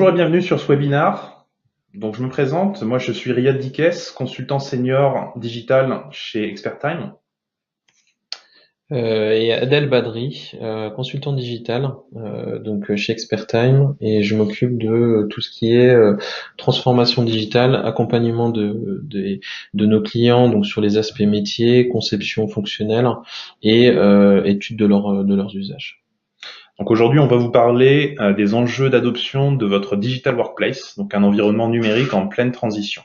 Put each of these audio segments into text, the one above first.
Bonjour et bienvenue sur ce webinaire. Donc je me présente, moi je suis Riyad Dikes, consultant senior digital chez Expertime. Et Adel Badri, consultant digital chez Expertime, et je m'occupe de tout ce qui est transformation digitale, accompagnement de nos clients donc sur les aspects métiers, conception fonctionnelle et étude de leurs usages. Donc aujourd'hui on va vous parler des enjeux d'adoption de votre digital workplace, donc un environnement numérique en pleine transition.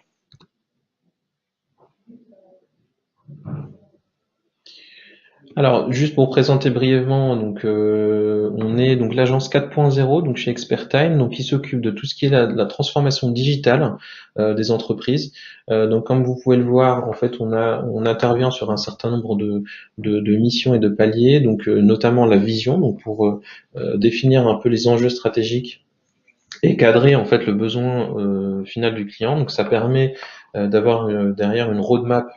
Alors, juste pour présenter brièvement, on est donc l'agence 4.0 donc chez Expertime, donc qui s'occupe de tout ce qui est la transformation digitale des entreprises. Donc, comme vous pouvez le voir, en fait, on intervient sur un certain nombre de missions et de paliers, donc notamment la vision, donc pour définir un peu les enjeux stratégiques et cadrer en fait le besoin final du client. Donc, ça permet d'avoir derrière une roadmap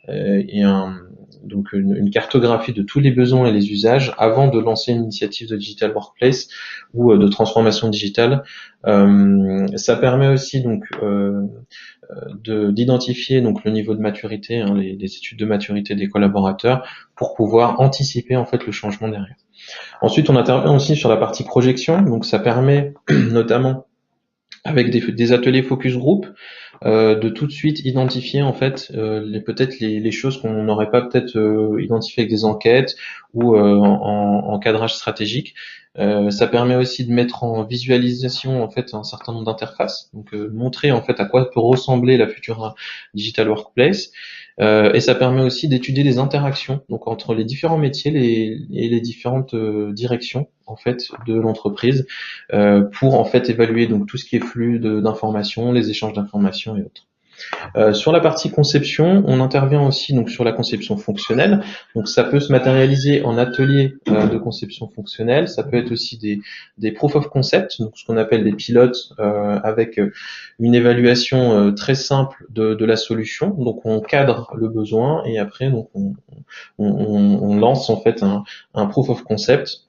et une cartographie de tous les besoins et les usages avant de lancer une initiative de digital workplace ou de transformation digitale. Ça permet aussi d'identifier donc le niveau de maturité, hein, les études de maturité des collaborateurs pour pouvoir anticiper en fait le changement derrière. Ensuite, on intervient aussi sur la partie projection, donc ça permet notamment avec des ateliers focus group, de tout de suite identifier en fait peut-être les choses qu'on n'aurait pas peut-être identifiées avec des enquêtes ou en cadrage stratégique. Ça permet aussi de mettre en visualisation en fait un certain nombre d'interfaces, donc montrer en fait à quoi peut ressembler la future digital workplace. Et ça permet aussi d'étudier les interactions donc entre les différents métiers et les différentes directions en fait de l'entreprise pour en fait évaluer donc tout ce qui est flux d'informations, les échanges d'informations et autres. Sur la partie conception, on intervient aussi donc sur la conception fonctionnelle. Donc ça peut se matérialiser en atelier de conception fonctionnelle. Ça peut être aussi des proof of concept, donc ce qu'on appelle des pilotes avec une évaluation très simple de la solution. Donc on cadre le besoin et après donc on lance en fait un proof of concept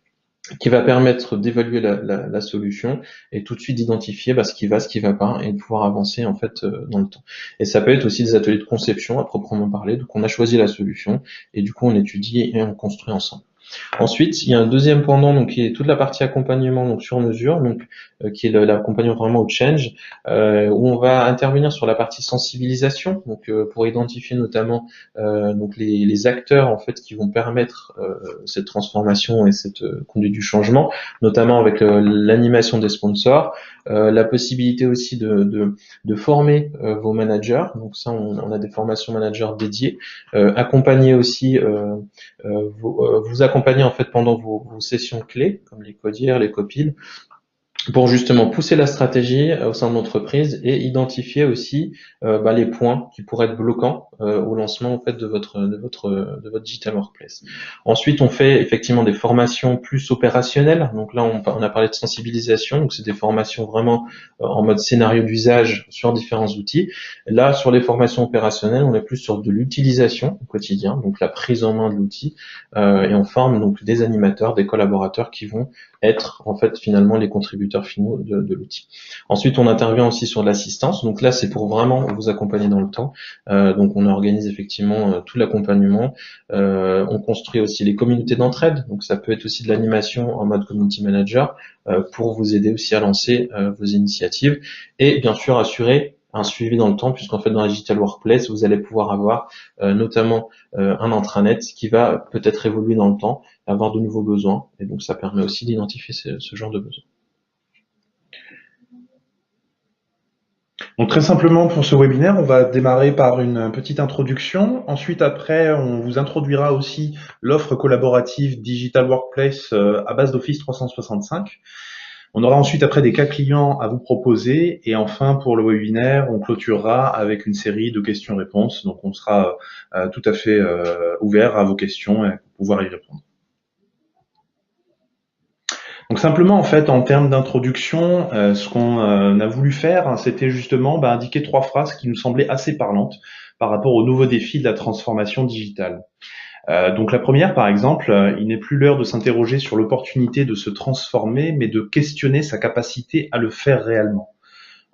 qui va permettre d'évaluer la solution et tout de suite d'identifier ce qui va pas et de pouvoir avancer en fait dans le temps. Et ça peut être aussi des ateliers de conception à proprement parler. Donc on a choisi la solution et du coup on étudie et on construit ensemble. Ensuite, il y a un deuxième pendant donc qui est toute la partie accompagnement donc sur mesure, donc qui est l'accompagnement vraiment au change, où on va intervenir sur la partie sensibilisation, donc pour identifier notamment donc les acteurs en fait qui vont permettre cette transformation et cette conduite du changement, notamment avec l'animation des sponsors, la possibilité aussi de former vos managers. Donc ça, on a des formations managers dédiées, accompagner aussi vous accompagner en fait pendant vos sessions clés, comme les codières, les copiles, pour justement pousser la stratégie au sein de l'entreprise et identifier aussi les points qui pourraient être bloquants au lancement en fait de votre digital workplace. Ensuite, on fait effectivement des formations plus opérationnelles. Donc là, on a parlé de sensibilisation, donc c'est des formations vraiment en mode scénario d'usage sur différents outils. Là, sur les formations opérationnelles, on est plus sur de l'utilisation au quotidien, donc la prise en main de l'outil, et on forme donc des animateurs, des collaborateurs qui vont être en fait finalement les contributeurs finaux de l'outil. Ensuite, on intervient aussi sur l'assistance. Donc là, c'est pour vraiment vous accompagner dans le temps. Donc on organise effectivement tout l'accompagnement. On construit aussi les communautés d'entraide. Donc ça peut être aussi de l'animation en mode community manager pour vous aider aussi à lancer vos initiatives et bien sûr assurer un suivi dans le temps, puisqu'en fait dans la digital workplace, vous allez pouvoir avoir notamment un intranet qui va peut-être évoluer dans le temps, avoir de nouveaux besoins, et donc ça permet aussi d'identifier ce genre de besoins. Donc très simplement pour ce webinaire, on va démarrer par une petite introduction. Ensuite, après, on vous introduira aussi l'offre collaborative Digital Workplace à base d'Office 365. On aura ensuite après des cas clients à vous proposer et enfin pour le webinaire, on clôturera avec une série de questions-réponses. Donc on sera tout à fait ouvert à vos questions et à pouvoir y répondre. Donc simplement en fait en termes d'introduction, ce qu'on a voulu faire, hein, c'était justement indiquer 3 phrases qui nous semblaient assez parlantes par rapport aux nouveaux défis de la transformation digitale. Donc la première, par exemple, il n'est plus l'heure de s'interroger sur l'opportunité de se transformer, mais de questionner sa capacité à le faire réellement.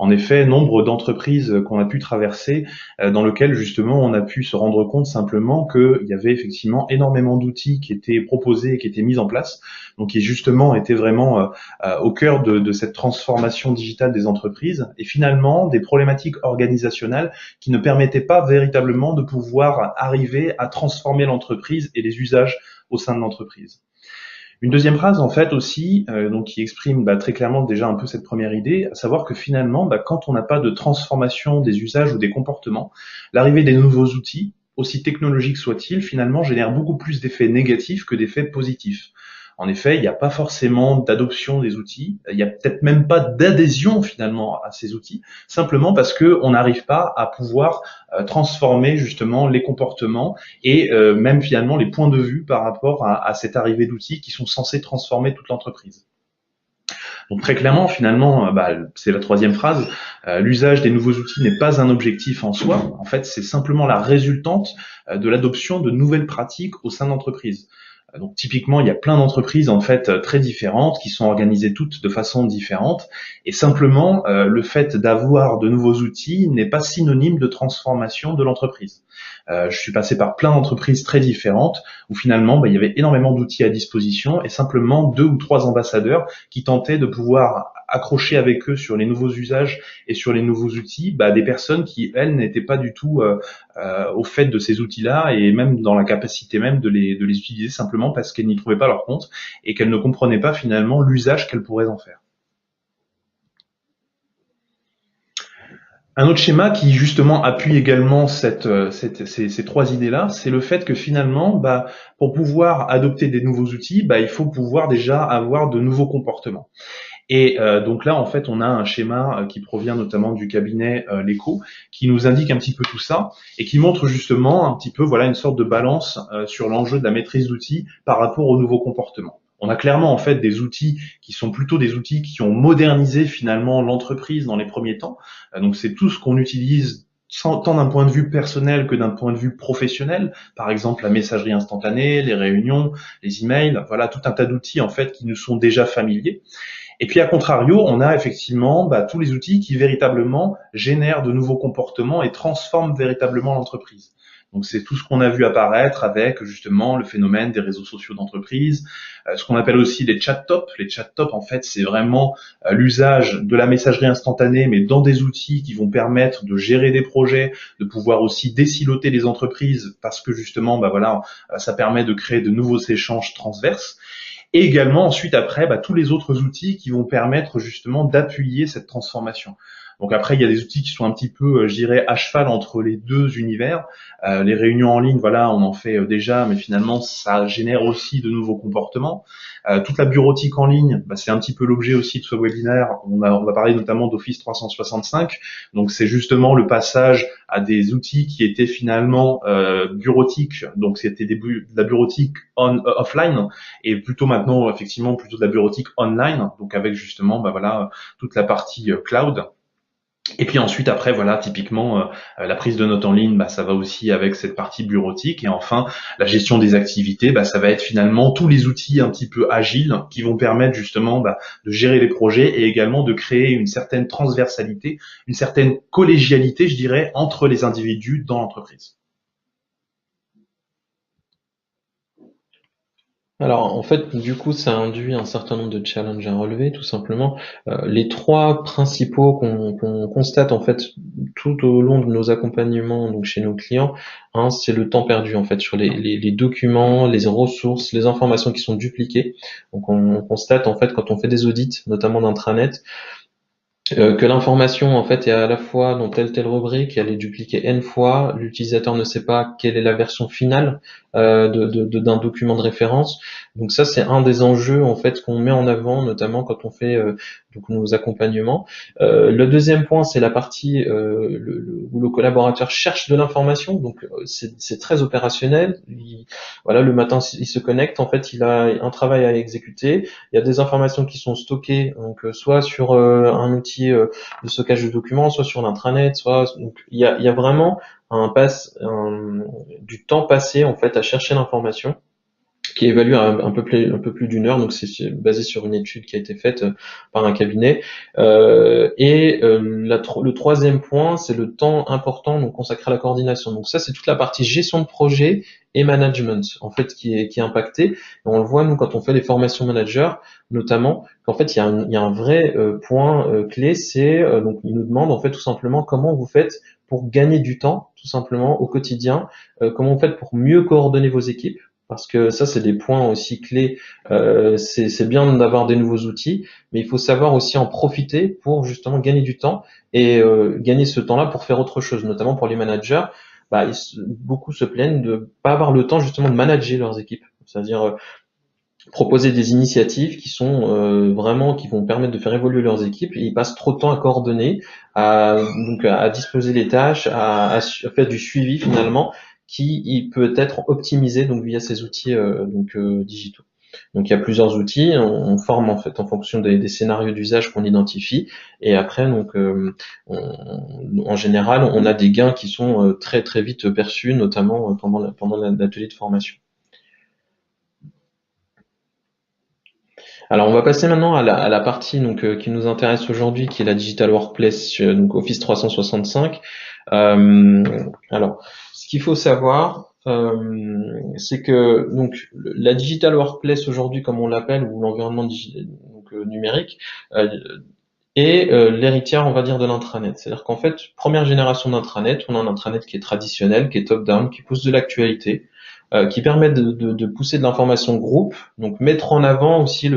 En effet, nombre d'entreprises qu'on a pu traverser, dans lesquelles justement on a pu se rendre compte simplement qu'il y avait effectivement énormément d'outils qui étaient proposés et qui étaient mis en place, donc qui justement étaient vraiment au cœur de cette transformation digitale des entreprises, et finalement des problématiques organisationnelles qui ne permettaient pas véritablement de pouvoir arriver à transformer l'entreprise et les usages au sein de l'entreprise. Une deuxième phrase, en fait, aussi, donc qui exprime très clairement déjà un peu cette première idée, à savoir que finalement, quand on n'a pas de transformation des usages ou des comportements, l'arrivée des nouveaux outils, aussi technologiques soient-ils, finalement génère beaucoup plus d'effets négatifs que d'effets positifs. En effet, il n'y a pas forcément d'adoption des outils, il n'y a peut-être même pas d'adhésion finalement à ces outils, simplement parce que on n'arrive pas à pouvoir transformer justement les comportements et même finalement les points de vue par rapport à cette arrivée d'outils qui sont censés transformer toute l'entreprise. Donc très clairement, finalement, c'est la troisième phrase, l'usage des nouveaux outils n'est pas un objectif en soi, en fait c'est simplement la résultante de l'adoption de nouvelles pratiques au sein de l'entreprise. Donc typiquement, il y a plein d'entreprises en fait très différentes qui sont organisées toutes de façon différente et simplement le fait d'avoir de nouveaux outils n'est pas synonyme de transformation de l'entreprise. Je suis passé par plein d'entreprises très différentes où finalement il y avait énormément d'outils à disposition et simplement 2 ou 3 ambassadeurs qui tentaient de pouvoir accrocher avec eux sur les nouveaux usages et sur les nouveaux outils des personnes qui elles n'étaient pas du tout au fait de ces outils-là et même dans la capacité même de les utiliser simplement parce qu'elles n'y trouvaient pas leur compte et qu'elles ne comprenaient pas finalement l'usage qu'elles pourraient en faire. Un autre schéma qui justement appuie également ces trois idées-là, c'est le fait que finalement, pour pouvoir adopter des nouveaux outils, il faut pouvoir déjà avoir de nouveaux comportements. Et donc là, en fait, on a un schéma qui provient notamment du cabinet L'Echo, qui nous indique un petit peu tout ça et qui montre justement un petit peu, voilà, une sorte de balance sur l'enjeu de la maîtrise d'outils par rapport aux nouveaux comportements. On a clairement en fait des outils qui sont plutôt des outils qui ont modernisé finalement l'entreprise dans les premiers temps. Donc c'est tout ce qu'on utilise tant d'un point de vue personnel que d'un point de vue professionnel. Par exemple, la messagerie instantanée, les réunions, les emails, voilà, tout un tas d'outils en fait qui nous sont déjà familiers. Et puis, à contrario, on a effectivement tous les outils qui véritablement génèrent de nouveaux comportements et transforment véritablement l'entreprise. Donc, c'est tout ce qu'on a vu apparaître avec justement le phénomène des réseaux sociaux d'entreprise, ce qu'on appelle aussi les chat-tops. Les chat-tops, en fait, c'est vraiment l'usage de la messagerie instantanée, mais dans des outils qui vont permettre de gérer des projets, de pouvoir aussi désiloter les entreprises, parce que justement, ça permet de créer de nouveaux échanges transverses. Et également ensuite après tous les autres outils qui vont permettre justement d'appuyer cette transformation. Donc après il y a des outils qui sont un petit peu je dirais à cheval entre les deux univers. Les réunions en ligne, voilà, on en fait déjà, mais finalement ça génère aussi de nouveaux comportements. Toute la bureautique en ligne, c'est un petit peu l'objet aussi de ce webinaire. On va parler notamment d'Office 365. Donc c'est justement le passage à des outils qui étaient finalement bureautiques. Donc c'était de la bureautique offline et plutôt maintenant effectivement plutôt de la bureautique online. Donc avec justement toute la partie cloud. Et puis ensuite, après, voilà, typiquement, la prise de notes en ligne, ça va aussi avec cette partie bureautique. Et enfin, la gestion des activités, ça va être finalement tous les outils un petit peu agiles qui vont permettre justement de gérer les projets et également de créer une certaine transversalité, une certaine collégialité, je dirais, entre les individus dans l'entreprise. Alors, en fait, du coup, ça induit un certain nombre de challenges à relever, tout simplement. Les trois principaux qu'on constate, en fait, tout au long de nos accompagnements, donc chez nos clients, c'est le temps perdu, en fait, sur les documents, les ressources, les informations qui sont dupliquées. Donc, on constate, en fait, quand on fait des audits, notamment d'intranet, que l'information en fait est à la fois dans telle rubrique, elle est dupliquée n fois, l'utilisateur ne sait pas quelle est la version finale d'un document de référence. Donc ça c'est un des enjeux en fait qu'on met en avant, notamment quand on fait donc nos accompagnements. Le deuxième point c'est la partie où le collaborateur cherche de l'information, donc c'est très opérationnel. Voilà, le matin il se connecte, en fait il a un travail à exécuter. Il y a des informations qui sont stockées, donc soit sur un outil outils de stockage de documents, soit sur l'intranet, soit donc il y a vraiment du temps passé en fait à chercher l'information qui est évalué à un peu plus d'une heure, donc c'est basé sur une étude qui a été faite par un cabinet. Le troisième point, c'est le temps important donc consacré à la coordination. Donc ça, c'est toute la partie gestion de projet et management en fait qui est impactée. Et on le voit nous quand on fait les formations managers, notamment qu'en fait il y a un vrai point clé, c'est donc ils nous demandent en fait tout simplement comment vous faites pour gagner du temps tout simplement au quotidien, comment vous faites pour mieux coordonner vos équipes parce que ça, c'est des points aussi clés. C'est bien d'avoir des nouveaux outils, mais il faut savoir aussi en profiter pour justement gagner du temps et gagner ce temps-là pour faire autre chose, notamment pour les managers. Bah, beaucoup se plaignent de pas avoir le temps justement de manager leurs équipes, c'est-à-dire proposer des initiatives qui sont vraiment qui vont permettre de faire évoluer leurs équipes et ils passent trop de temps à coordonner, à disposer les tâches, à faire du suivi finalement qui il peut être optimisé donc via ces outils digitaux. Donc il y a plusieurs outils, on forme en fait en fonction des scénarios d'usage qu'on identifie et après donc en général on a des gains qui sont très très vite perçus notamment pendant l'atelier de formation. Alors on va passer maintenant à la partie donc qui nous intéresse aujourd'hui, qui est la Digital Workplace, donc Office 365. Alors, ce qu'il faut savoir, c'est que donc la Digital Workplace aujourd'hui, comme on l'appelle, ou l'environnement numérique, est l'héritière, on va dire, de l'intranet. C'est-à-dire qu'en fait, première génération d'intranet, on a un intranet qui est traditionnel, qui est top-down, qui pousse de l'actualité, qui permet de pousser de l'information de groupe, donc mettre en avant aussi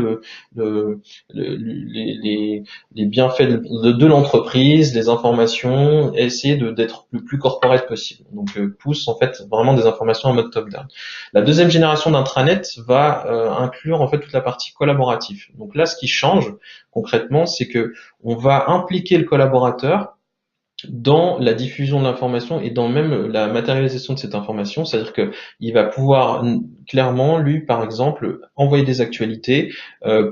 les bienfaits de l'entreprise, les informations, et essayer d'être le plus corporate possible. Donc pousse en fait vraiment des informations en mode top-down. La deuxième génération d'intranet va inclure en fait toute la partie collaborative. Donc là, ce qui change concrètement, c'est que on va impliquer le collaborateur dans la diffusion de l'information et dans même la matérialisation de cette information, c'est-à-dire que il va pouvoir clairement, lui, par exemple, envoyer des actualités,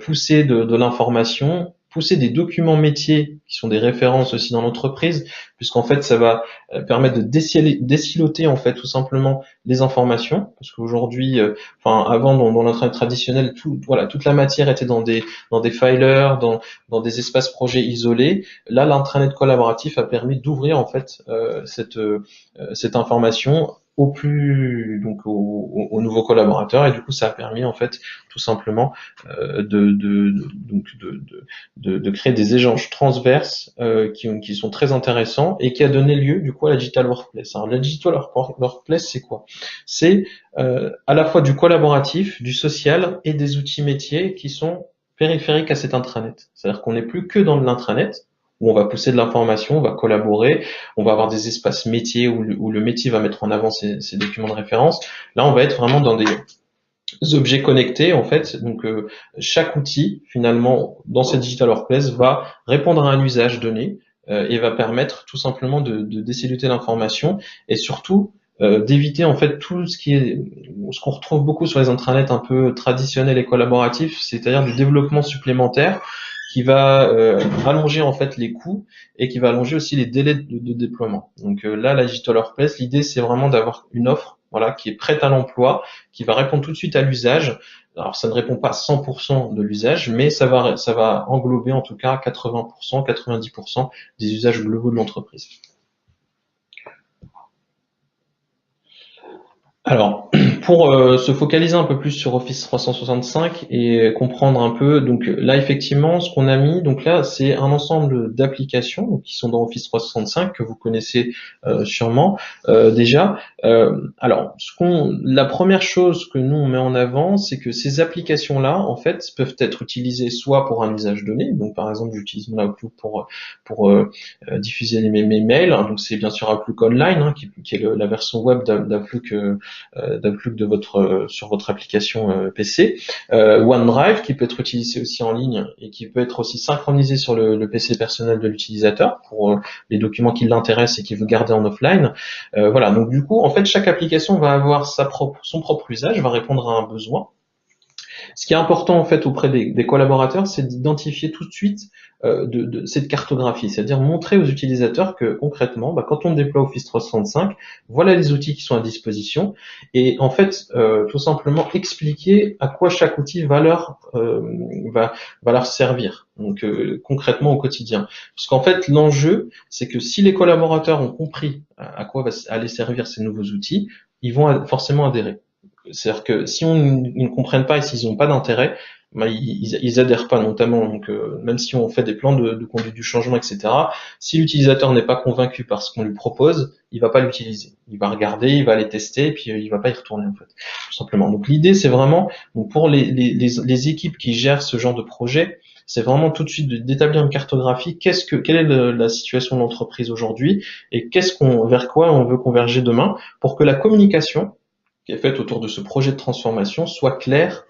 pousser de l'information, pousser des documents métiers qui sont des références aussi dans l'entreprise, puisqu'en fait, ça va permettre de désiloter en fait tout simplement les informations, parce qu'aujourd'hui, avant dans l'intranet traditionnel, toute la matière était dans des filers, dans des espaces projets isolés. Là, l'intranet collaboratif a permis d'ouvrir en fait cette information aux nouveaux collaborateurs et du coup ça a permis en fait tout simplement de créer des échanges transverses qui sont très intéressants et qui a donné lieu du coup à la Digital Workplace. Alors la Digital Workplace c'est quoi? C'est à la fois du collaboratif, du social et des outils métiers qui sont périphériques à cet intranet. C'est-à-dire qu'on n'est plus que dans l'intranet, où on va pousser de l'information, on va collaborer, on va avoir des espaces métiers où le métier va mettre en avant ses documents de référence. Là, on va être vraiment dans des objets connectés, en fait. Donc, chaque outil, finalement, dans cette Digital Workplace, va répondre à un usage donné et va permettre tout simplement de déciluter l'information et surtout d'éviter en fait tout ce qu'on retrouve beaucoup sur les intranets un peu traditionnels et collaboratifs, c'est-à-dire du développement supplémentaire qui va allonger en fait les coûts et qui va allonger aussi les délais de déploiement. Donc là, la Digital Workplace, l'idée c'est vraiment d'avoir une offre qui est prête à l'emploi, qui va répondre tout de suite à l'usage. Alors ça ne répond pas à 100% de l'usage, mais ça va englober en tout cas 80%, 90% des usages globaux de l'entreprise. Alors, pour se focaliser un peu plus sur Office 365 et comprendre un peu, donc là effectivement, ce qu'on a mis, donc là c'est un ensemble d'applications qui sont dans Office 365 que vous connaissez sûrement déjà. Alors, la première chose que nous on met en avant, c'est que ces applications-là, en fait, peuvent être utilisées soit pour un usage donné, donc par exemple j'utilise mon Outlook pour diffuser mes mails, hein, donc c'est bien sûr Outlook Online, hein, qui est la version web d'Outlook sur votre application PC, OneDrive qui peut être utilisé aussi en ligne et qui peut être aussi synchronisé sur le PC personnel de l'utilisateur pour les documents qui l'intéressent et qui veut garder en offline. Voilà, donc du coup, en fait, chaque application va avoir son propre usage, va répondre à un besoin. Ce qui est important en fait auprès des collaborateurs, c'est d'identifier tout de suite de cette cartographie, c'est-à-dire montrer aux utilisateurs que concrètement, quand on déploie Office 365, voilà les outils qui sont à disposition, et en fait tout simplement expliquer à quoi chaque outil va leur servir. Donc concrètement au quotidien, parce qu'en fait l'enjeu, c'est que si les collaborateurs ont compris à quoi va aller servir ces nouveaux outils, ils vont forcément adhérer. C'est-à-dire que si ils ne comprennent pas et s'ils n'ont pas d'intérêt, ils adhèrent pas notamment. Donc même si on fait des plans de conduite du changement, etc. Si l'utilisateur n'est pas convaincu par ce qu'on lui propose, il va pas l'utiliser. Il va regarder, il va les tester, et puis il va pas y retourner en fait, tout simplement. Donc l'idée c'est vraiment, donc pour les équipes qui gèrent ce genre de projet, c'est vraiment tout de suite d'établir une cartographie. Quelle est la situation de l'entreprise aujourd'hui et vers quoi on veut converger demain, pour que la communication qui est faite autour de ce projet de transformation soit claire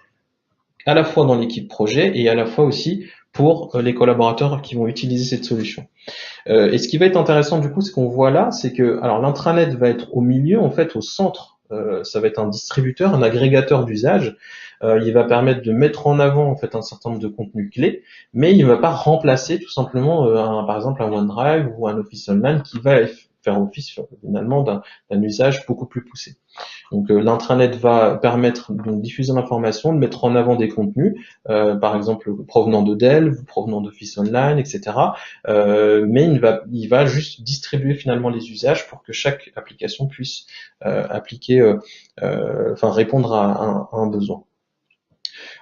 à la fois dans l'équipe projet et à la fois aussi pour les collaborateurs qui vont utiliser cette solution. Et ce qui va être intéressant du coup, c'est qu'on voit là, c'est que alors l'intranet va être au milieu, en fait, au centre. Ça va être un distributeur, un agrégateur d'usage. Il va permettre de mettre en avant en fait un certain nombre de contenus clés, mais il ne va pas remplacer tout simplement par exemple un OneDrive ou un Office Online qui va faire office finalement d'un usage beaucoup plus poussé. Donc l'intranet va permettre de diffuser l'information, de mettre en avant des contenus, par exemple provenant de Dell, provenant d'Office Online, etc. Mais il va juste distribuer finalement les usages pour que chaque application puisse répondre à un besoin.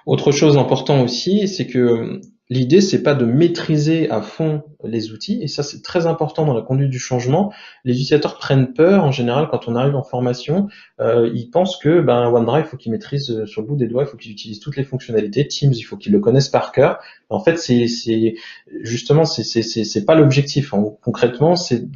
Autre chose importante aussi, c'est que l'idée, c'est pas de maîtriser à fond les outils, et ça c'est très important dans la conduite du changement. Les utilisateurs prennent peur en général quand on arrive en formation. Ils pensent que OneDrive, il faut qu'ils maîtrisent sur le bout des doigts, il faut qu'ils utilisent toutes les fonctionnalités. Teams, il faut qu'ils le connaissent par cœur. En fait, c'est pas l'objectif. Concrètement, c'est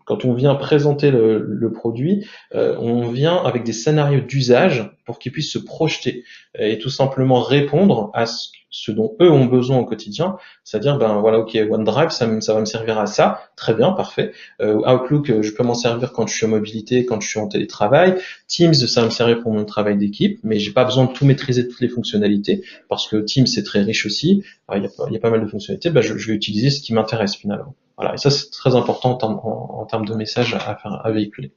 quand on vient présenter le produit, on vient avec des scénarios d'usage pour qu'ils puissent se projeter et tout simplement répondre à ce dont eux ont besoin au quotidien, c'est-à-dire ok, OneDrive ça va me servir à ça, très bien, parfait. Outlook, je peux m'en servir quand je suis en mobilité, quand je suis en télétravail. Teams, ça va me servir pour mon travail d'équipe, mais j'ai pas besoin de tout maîtriser, toutes les fonctionnalités, parce que Teams c'est très riche aussi. Il y a pas mal de fonctionnalités. Je vais utiliser ce qui m'intéresse finalement. Voilà, et ça c'est très important en termes de messages à véhiculer.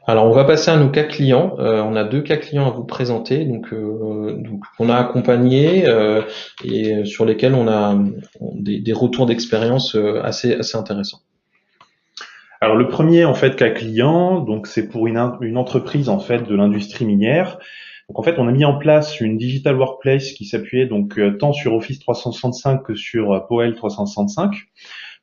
Alors on va passer à nos cas clients. On a 2 cas clients à vous présenter, donc on a accompagné et sur lesquels on a des retours d'expérience assez intéressants. Alors le premier en fait cas client, donc c'est pour une entreprise en fait de l'industrie minière. Donc en fait, on a mis en place une digital workplace qui s'appuyait donc tant sur Office 365 que sur POEL 365.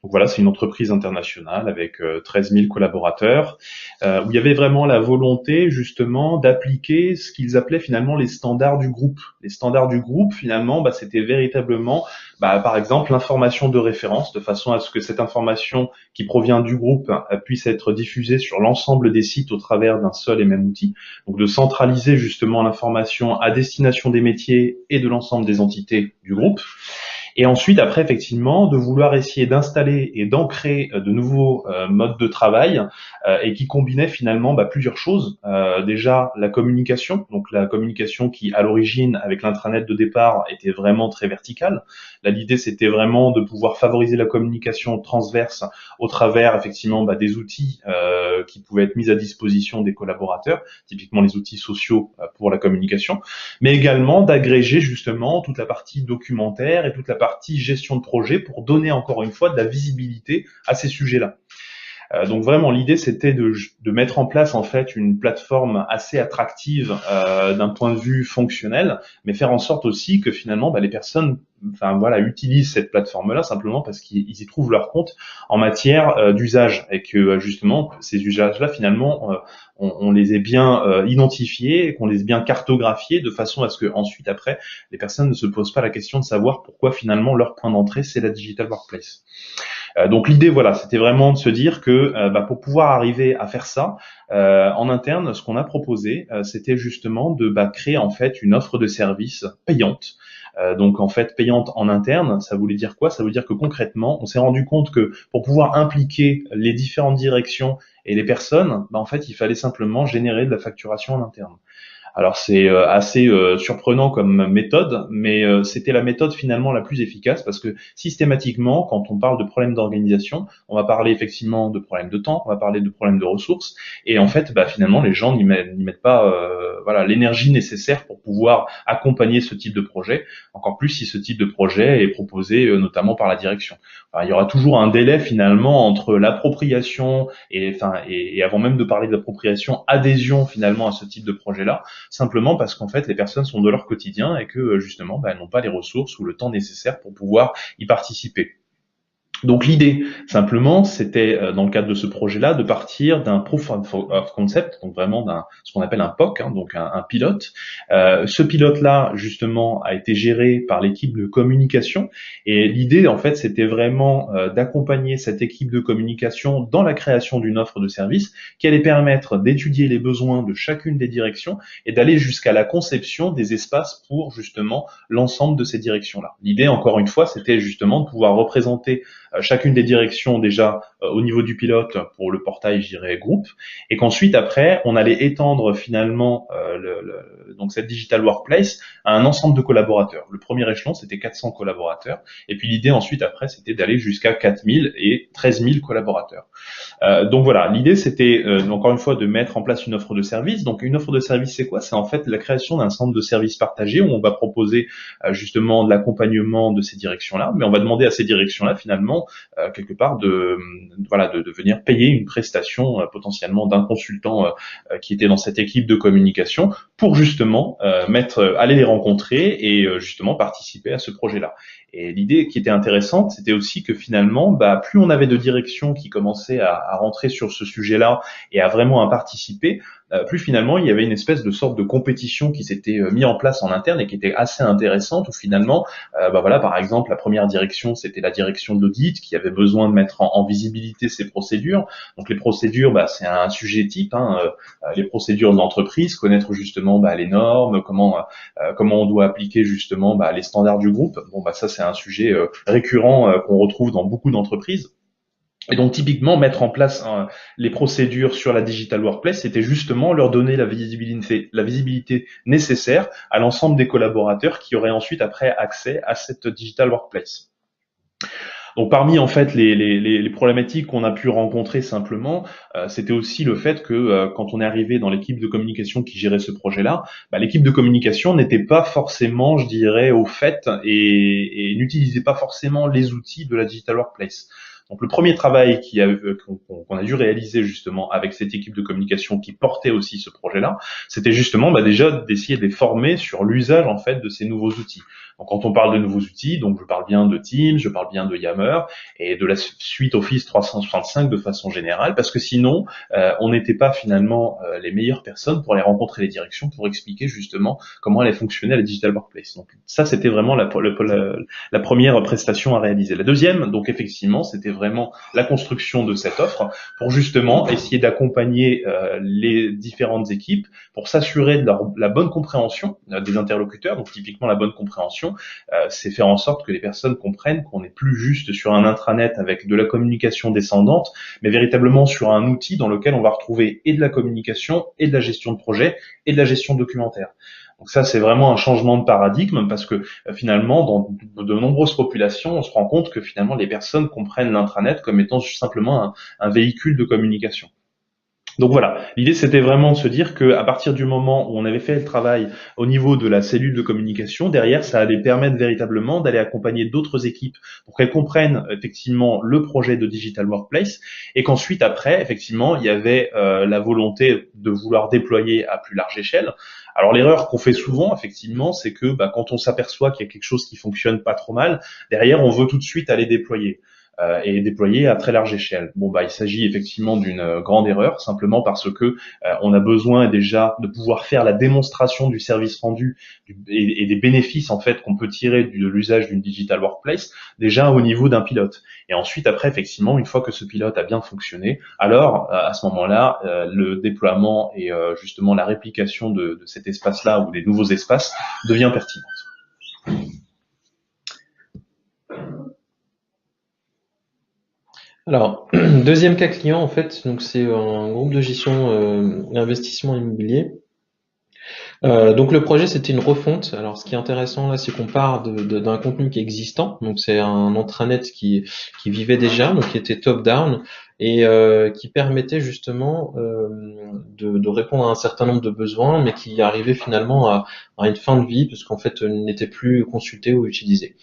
Donc voilà, c'est une entreprise internationale avec 13 000 collaborateurs, où il y avait vraiment la volonté justement d'appliquer ce qu'ils appelaient finalement les standards du groupe. Les standards du groupe, finalement, c'était véritablement, par exemple, l'information de référence, de façon à ce que cette information qui provient du groupe puisse être diffusée sur l'ensemble des sites au travers d'un seul et même outil. Donc de centraliser justement l'information à destination des métiers et de l'ensemble des entités du groupe. Et ensuite, après, effectivement, de vouloir essayer d'installer et d'ancrer de nouveaux modes de travail et qui combinaient finalement plusieurs choses. Déjà, la communication, donc la communication qui, à l'origine, avec l'intranet de départ, était vraiment très verticale. Là, l'idée, c'était vraiment de pouvoir favoriser la communication transverse au travers, effectivement, des outils qui pouvaient être mis à disposition des collaborateurs, typiquement les outils sociaux pour la communication, mais également d'agréger justement toute la partie documentaire et toute la partie gestion de projet pour donner encore une fois de la visibilité à ces sujets-là. Donc vraiment l'idée c'était de mettre en place en fait une plateforme assez attractive d'un point de vue fonctionnel, mais faire en sorte aussi que finalement les personnes utilisent cette plateforme-là simplement parce qu'ils y trouvent leur compte en matière d'usage et que justement ces usages-là finalement on les ait bien identifiés et qu'on les ait bien cartographiés de façon à ce que ensuite après les personnes ne se posent pas la question de savoir pourquoi finalement leur point d'entrée c'est la digital workplace. Donc l'idée, c'était vraiment de se dire que pour pouvoir arriver à faire ça en interne, ce qu'on a proposé, c'était justement de créer en fait une offre de service payante donc en fait payante en interne. Ça voulait dire quoi? Ça veut dire que concrètement, on s'est rendu compte que pour pouvoir impliquer les différentes directions et les personnes, en fait, il fallait simplement générer de la facturation en interne. Alors c'est assez surprenant comme méthode, mais c'était la méthode finalement la plus efficace parce que systématiquement, quand on parle de problèmes d'organisation, on va parler effectivement de problèmes de temps, on va parler de problèmes de ressources, et en fait, finalement, les gens n'y mettent pas voilà l'énergie nécessaire pour pouvoir accompagner ce type de projet. Encore plus si ce type de projet est proposé notamment par la direction. Enfin, il y aura toujours un délai finalement entre l'appropriation et avant même de parler d'appropriation, adhésion finalement à ce type de projet-là, simplement parce qu'en fait les personnes sont de leur quotidien et que justement elles n'ont pas les ressources ou le temps nécessaire pour pouvoir y participer. Donc l'idée, simplement, c'était dans le cadre de ce projet-là de partir d'un proof of concept, donc vraiment d'un ce qu'on appelle un POC, donc un pilote. Ce pilote-là, justement, a été géré par l'équipe de communication, et l'idée, en fait, c'était vraiment d'accompagner cette équipe de communication dans la création d'une offre de service qui allait permettre d'étudier les besoins de chacune des directions et d'aller jusqu'à la conception des espaces pour justement l'ensemble de ces directions-là. L'idée, encore une fois, c'était justement de pouvoir représenter chacune des directions déjà au niveau du pilote pour le portail, je dirais, groupe, et qu'ensuite après on allait étendre finalement donc cette digital workplace à un ensemble de collaborateurs. Le premier échelon c'était 400 collaborateurs, et puis l'idée ensuite après c'était d'aller jusqu'à 4000 et 13 000 collaborateurs. Donc voilà, l'idée c'était encore une fois de mettre en place une offre de service. Donc une offre de service c'est quoi? C'est en fait la création d'un centre de services partagé où on va proposer justement de l'accompagnement de ces directions-là, mais on va demander à ces directions-là finalement quelque part de venir payer une prestation potentiellement d'un consultant qui était dans cette équipe de communication pour justement aller les rencontrer et justement participer à ce projet-là. Et l'idée qui était intéressante, c'était aussi que finalement, plus on avait de directions qui commençaient à rentrer sur ce sujet-là et à vraiment à participer, plus finalement il y avait une espèce de sorte de compétition qui s'était mis en place en interne et qui était assez intéressante, où finalement, voilà, par exemple, la première direction, c'était la direction de l'audit qui avait besoin de mettre en visibilité ses procédures. Donc les procédures, c'est un sujet type, les procédures de l'entreprise, connaître justement les normes, comment on doit appliquer justement les standards du groupe. Bon, ça c'est un sujet récurrent qu'on retrouve dans beaucoup d'entreprises. Et donc typiquement mettre en place les procédures sur la digital workplace, c'était justement leur donner la visibilité nécessaire à l'ensemble des collaborateurs qui auraient ensuite après accès à cette digital workplace. Donc parmi en fait les problématiques qu'on a pu rencontrer simplement, c'était aussi le fait que quand on est arrivé dans l'équipe de communication qui gérait ce projet-là, l'équipe de communication n'était pas forcément, je dirais, au fait et n'utilisait pas forcément les outils de la digital workplace. Donc le premier travail qu'on a dû réaliser justement avec cette équipe de communication qui portait aussi ce projet-là, c'était justement déjà d'essayer de les former sur l'usage en fait de ces nouveaux outils. Donc quand on parle de nouveaux outils, donc je parle bien de Teams, je parle bien de Yammer et de la suite Office 365 de façon générale, parce que sinon on n'était pas finalement les meilleures personnes pour aller rencontrer les directions pour expliquer justement comment allait fonctionner la digital workplace. Donc ça c'était vraiment la première prestation à réaliser. La deuxième, donc effectivement, c'était vraiment la construction de cette offre pour justement essayer d'accompagner les différentes équipes pour s'assurer de la bonne compréhension des interlocuteurs. Donc typiquement la bonne compréhension, c'est faire en sorte que les personnes comprennent qu'on n'est plus juste sur un intranet avec de la communication descendante, mais véritablement sur un outil dans lequel on va retrouver et de la communication et de la gestion de projet et de la gestion documentaire. Donc ça, c'est vraiment un changement de paradigme parce que finalement, dans de nombreuses populations, on se rend compte que finalement, les personnes comprennent l'intranet comme étant simplement un véhicule de communication. Donc voilà, l'idée c'était vraiment de se dire que à partir du moment où on avait fait le travail au niveau de la cellule de communication, derrière ça allait permettre véritablement d'aller accompagner d'autres équipes pour qu'elles comprennent effectivement le projet de Digital Workplace et qu'ensuite après effectivement il y avait la volonté de vouloir déployer à plus large échelle. Alors l'erreur qu'on fait souvent effectivement c'est que quand on s'aperçoit qu'il y a quelque chose qui fonctionne pas trop mal, derrière on veut tout de suite aller déployer. Et déployé à très large échelle. Il s'agit effectivement d'une grande erreur, simplement parce que on a besoin déjà de pouvoir faire la démonstration du service rendu et des bénéfices en fait qu'on peut tirer de l'usage d'une digital workplace déjà au niveau d'un pilote. Et ensuite après effectivement une fois que ce pilote a bien fonctionné, alors à ce moment-là le déploiement et justement la réplication de cet espace-là ou des nouveaux espaces devient pertinente. Alors, deuxième cas client, en fait, donc c'est un groupe de gestion d'investissement immobilier. Donc le projet, c'était une refonte. Alors ce qui est intéressant là, c'est qu'on part d'un contenu qui est existant. Donc c'est un intranet qui vivait déjà, donc qui était top-down et qui permettait justement de répondre à un certain nombre de besoins, mais qui arrivait finalement à une fin de vie parce qu'en fait n'était plus consulté ou utilisé.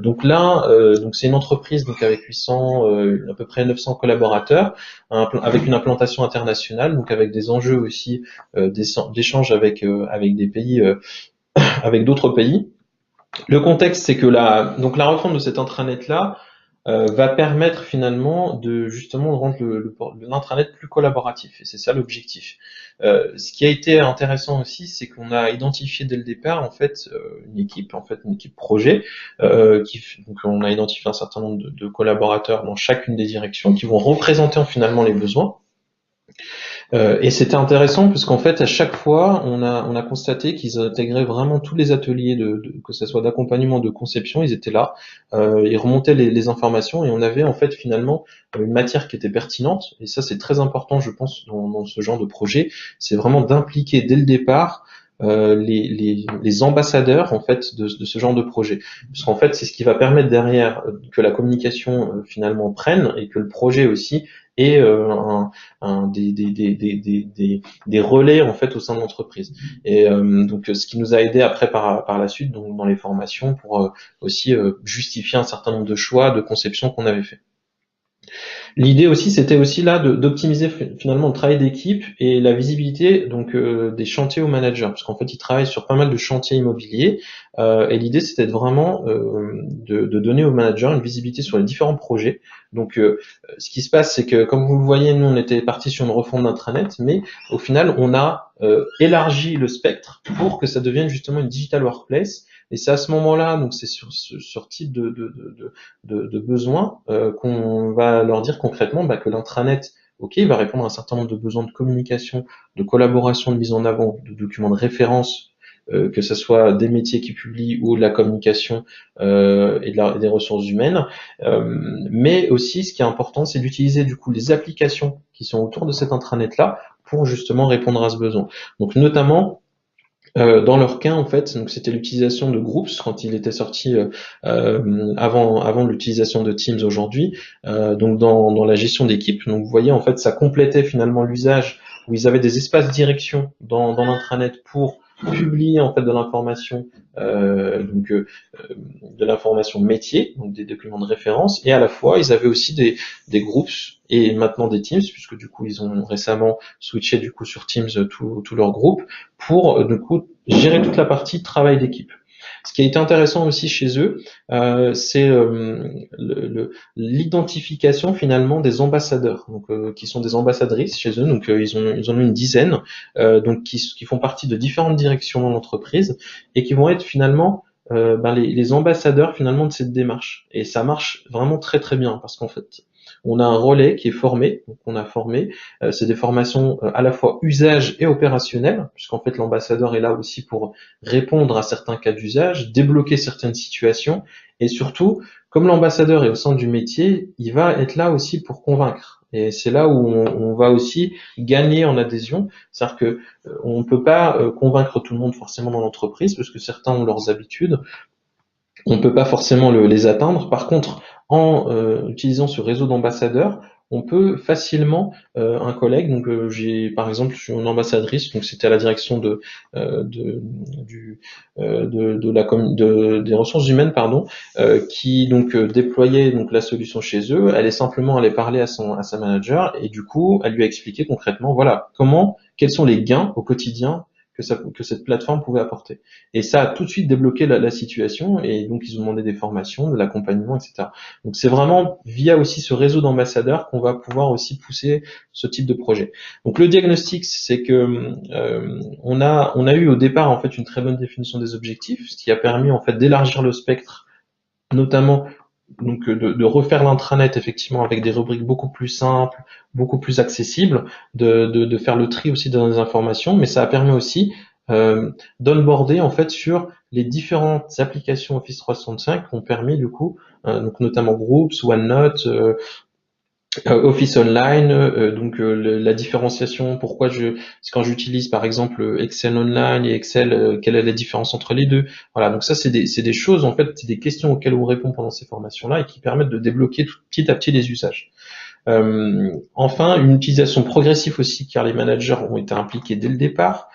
Donc là, donc c'est une entreprise donc avec 800, à peu près 900 collaborateurs, avec une implantation internationale, donc avec des enjeux aussi d'échanges avec des pays, avec d'autres pays. Le contexte, c'est que donc la refonte de cet intranet-là va permettre finalement de justement de rendre l'intranet plus collaboratif. Et c'est ça l'objectif. Ce qui a été intéressant aussi, c'est qu'on a identifié dès le départ en fait une équipe projet, donc on a identifié un certain nombre de collaborateurs dans chacune des directions qui vont représenter finalement les besoins. Et c'était intéressant parce qu'en fait, à chaque fois, on a constaté qu'ils intégraient vraiment tous les ateliers, que ce soit d'accompagnement, de conception, ils étaient là, ils remontaient les informations et on avait en fait finalement une matière qui était pertinente. Et ça, c'est très important, je pense, dans ce genre de projet, c'est vraiment d'impliquer dès le départ les ambassadeurs en fait de ce genre de projet, parce qu'en fait, c'est ce qui va permettre derrière que la communication finalement prenne et que le projet aussi ait des relais en fait au sein de l'entreprise. Et donc ce qui nous a aidé après par la suite donc dans les formations pour aussi justifier un certain nombre de choix de conception qu'on avait fait. L'idée aussi, c'était aussi là d'optimiser finalement le travail d'équipe et la visibilité donc des chantiers aux managers, parce qu'en fait, ils travaillent sur pas mal de chantiers immobiliers. Et l'idée, c'était vraiment de donner aux managers une visibilité sur les différents projets. Donc, ce qui se passe, c'est que comme vous le voyez, nous, on était parti sur une refonte d'intranet, mais au final, on a élargi le spectre pour que ça devienne justement une digital workplace. Et c'est à ce moment-là, donc c'est sur type de besoins qu'on va leur dire concrètement que l'intranet, ok, il va répondre à un certain nombre de besoins de communication, de collaboration, de mise en avant, de documents de référence, que ce soit des métiers qui publient ou de la communication des ressources humaines. Mais aussi, ce qui est important, c'est d'utiliser du coup les applications qui sont autour de cet intranet-là pour justement répondre à ce besoin. Donc notamment, dans leur cas, en fait, donc c'était l'utilisation de Groups quand il était sorti avant l'utilisation de Teams aujourd'hui. Donc dans la gestion d'équipe, donc vous voyez en fait ça complétait finalement l'usage où ils avaient des espaces direction dans l'intranet pour publier en fait de l'information, de l'information métier, donc des documents de référence, et à la fois ils avaient aussi des Groups et maintenant des Teams, puisque du coup ils ont récemment switché du coup sur Teams tout leur groupe pour du coup gérer toute la partie travail d'équipe. Ce qui a été intéressant aussi chez eux, c'est l'identification finalement des ambassadeurs, donc qui sont des ambassadrices chez eux. Donc ils en ont une dizaine, donc qui font partie de différentes directions dans l'entreprise et qui vont être finalement les ambassadeurs finalement de cette démarche. Et ça marche vraiment très très bien parce qu'en fait on a un relais qui est formé, donc on a formé, c'est des formations à la fois usage et opérationnel, puisqu'en fait l'ambassadeur est là aussi pour répondre à certains cas d'usage, débloquer certaines situations, et surtout, comme l'ambassadeur est au centre du métier, il va être là aussi pour convaincre. Et c'est là où on va aussi gagner en adhésion, c'est-à-dire que on ne peut pas convaincre tout le monde forcément dans l'entreprise, parce que certains ont leurs habitudes, on ne peut pas forcément les atteindre. Par contre, en utilisant ce réseau d'ambassadeurs, on peut facilement un collègue. Donc j'ai par exemple, je suis une ambassadrice, donc c'était à la direction des ressources humaines, pardon, qui donc déployait donc la solution chez eux. Elle est simplement allée parler à sa manager et du coup, elle lui a expliqué concrètement, voilà, quels sont les gains au quotidien que cette plateforme pouvait apporter. Et ça a tout de suite débloqué la situation, et donc ils ont demandé des formations, de l'accompagnement, etc. Donc c'est vraiment via aussi ce réseau d'ambassadeurs qu'on va pouvoir aussi pousser ce type de projet. Donc le diagnostic, c'est que on a eu au départ en fait une très bonne définition des objectifs, ce qui a permis en fait d'élargir le spectre, notamment donc de refaire l'intranet effectivement avec des rubriques beaucoup plus simples, beaucoup plus accessibles, de faire le tri aussi dans les informations, mais ça a permis aussi d'onboarder en fait sur les différentes applications Office 365 qui ont permis du coup, donc notamment Groups, OneNote, Office Online, la différenciation, quand j'utilise par exemple Excel Online et Excel, quelle est la différence entre les deux? Voilà, donc ça c'est des choses en fait, c'est des questions auxquelles on répond pendant ces formations-là et qui permettent de débloquer petit à petit les usages. Enfin, une utilisation progressive aussi, car les managers ont été impliqués dès le départ.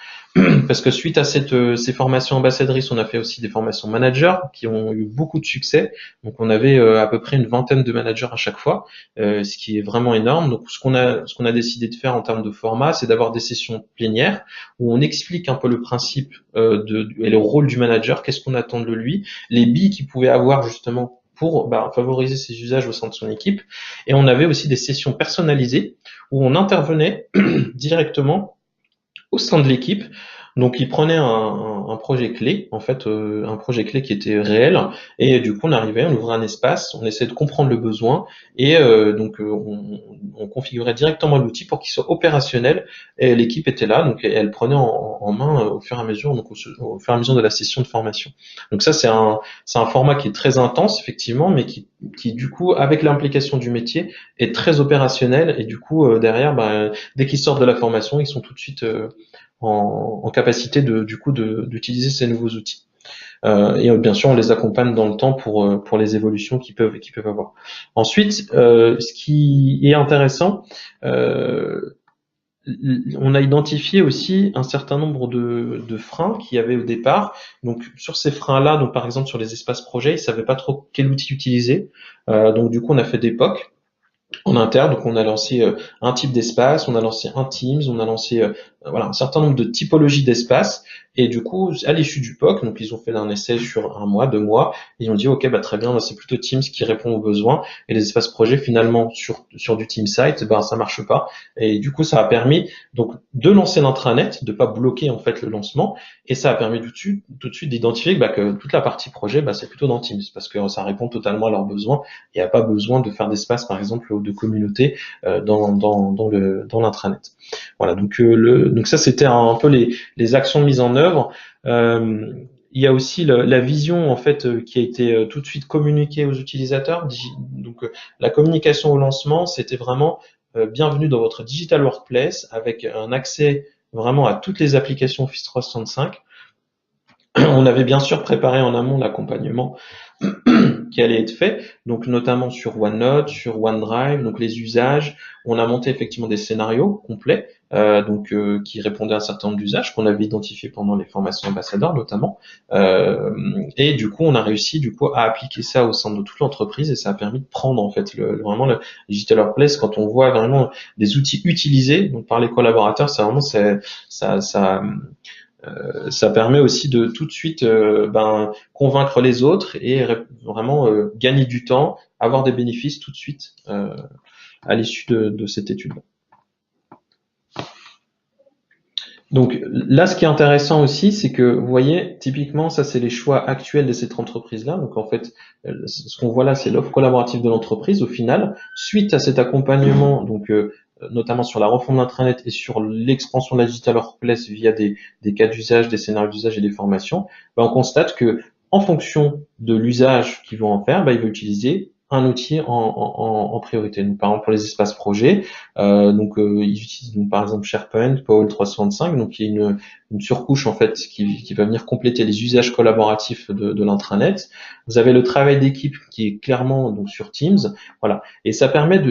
Parce que suite à ces formations ambassadrices, on a fait aussi des formations managers qui ont eu beaucoup de succès. Donc on avait à peu près une vingtaine de managers à chaque fois, ce qui est vraiment énorme. Donc ce qu'on a décidé de faire en termes de format, c'est d'avoir des sessions plénières où on explique un peu le principe et le rôle du manager, qu'est-ce qu'on attend de lui, les billes qu'il pouvait avoir justement pour favoriser ses usages au sein de son équipe. Et on avait aussi des sessions personnalisées où on intervenait directement au sein de l'équipe. Donc, ils prenaient un projet clé, en fait, un projet clé qui était réel, et du coup, on arrivait, on ouvrait un espace, on essayait de comprendre le besoin, et on configurait directement l'outil pour qu'il soit opérationnel, et l'équipe était là, donc elle prenait en main au fur et à mesure, donc au fur et à mesure de la session de formation. Donc ça, c'est un format qui est très intense, effectivement, mais qui du coup, avec l'implication du métier, est très opérationnel, et du coup, derrière, dès qu'ils sortent de la formation, ils sont tout de suite en capacité d'utiliser ces nouveaux outils. Et bien sûr, on les accompagne dans le temps pour les évolutions qu'ils peuvent avoir. Ensuite, ce qui est intéressant, on a identifié aussi un certain nombre de freins qu'il y avait au départ. Donc sur ces freins-là, donc par exemple sur les espaces projets, ils savaient pas trop quel outil utiliser. Donc du coup, on a fait des POC en interne. Donc on a lancé un type d'espace, on a lancé un Teams, on a lancé voilà un certain nombre de typologies d'espace. Et du coup, à l'issue du POC, donc ils ont fait un essai sur un mois, 2 mois, et ils ont dit ok très bien, c'est plutôt Teams qui répond aux besoins. Et les espaces projets finalement sur du Team Site, ça marche pas. Et du coup, ça a permis donc de lancer l'intranet, de pas bloquer en fait le lancement, et ça a permis tout de suite d'identifier que toute la partie projet, c'est plutôt dans Teams parce que ça répond totalement à leurs besoins. Il n'y a pas besoin de faire d'espace, par exemple, de communauté dans l'intranet. Voilà. Donc ça, c'était un peu les actions mises en œuvre. Il y a aussi la vision en fait qui a été tout de suite communiquée aux utilisateurs. Donc la communication au lancement, c'était vraiment bienvenue dans votre digital workplace avec un accès vraiment à toutes les applications Office 365. On avait bien sûr préparé en amont l'accompagnement qui allait être fait, donc notamment sur OneNote, sur OneDrive, donc les usages. On a monté effectivement des scénarios complets, qui répondaient à un certain nombre d'usages qu'on avait identifiés pendant les formations ambassadeurs notamment. Et du coup, on a réussi à appliquer ça au sein de toute l'entreprise et ça a permis de prendre en fait vraiment le Digital Workplace. Quand on voit vraiment des outils utilisés donc par les collaborateurs, ça permet aussi de tout de suite convaincre les autres et vraiment gagner du temps, avoir des bénéfices tout de suite à l'issue de cette étude. Donc là, ce qui est intéressant aussi, c'est que vous voyez, typiquement, ça c'est les choix actuels de cette entreprise-là. Donc en fait, ce qu'on voit là, c'est l'offre collaborative de l'entreprise. Au final, suite à cet accompagnement, notamment sur la refonte de l'intranet et sur l'expansion de la digital workplace via des cas d'usage, des scénarios d'usage et des formations, on constate que en fonction de l'usage qu'ils vont en faire, ils vont utiliser un outil en priorité. Donc, par exemple, pour les espaces projets, ils utilisent par exemple SharePoint, Power 365, donc il y a une surcouche en fait qui va venir compléter les usages collaboratifs de l'intranet. Vous avez le travail d'équipe qui est clairement donc sur Teams, voilà, et ça permet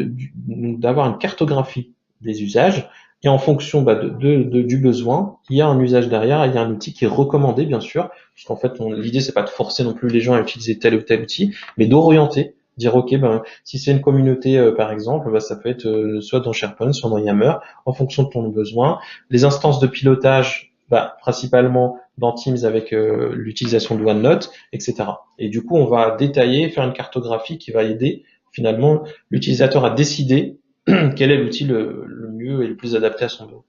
d'avoir une cartographie des usages. Et en fonction du besoin, il y a un usage derrière, il y a un outil qui est recommandé bien sûr, puisqu'en fait l'idée c'est pas de forcer non plus les gens à utiliser tel ou tel outil, mais d'orienter. Dire ok, si c'est une communauté par exemple, ça peut être soit dans SharePoint, soit dans Yammer, en fonction de ton besoin. Les instances de pilotage, principalement dans Teams avec l'utilisation de OneNote, etc. Et du coup, on va détailler, faire une cartographie qui va aider finalement l'utilisateur à décider quel est l'outil le mieux et le plus adapté à son besoin.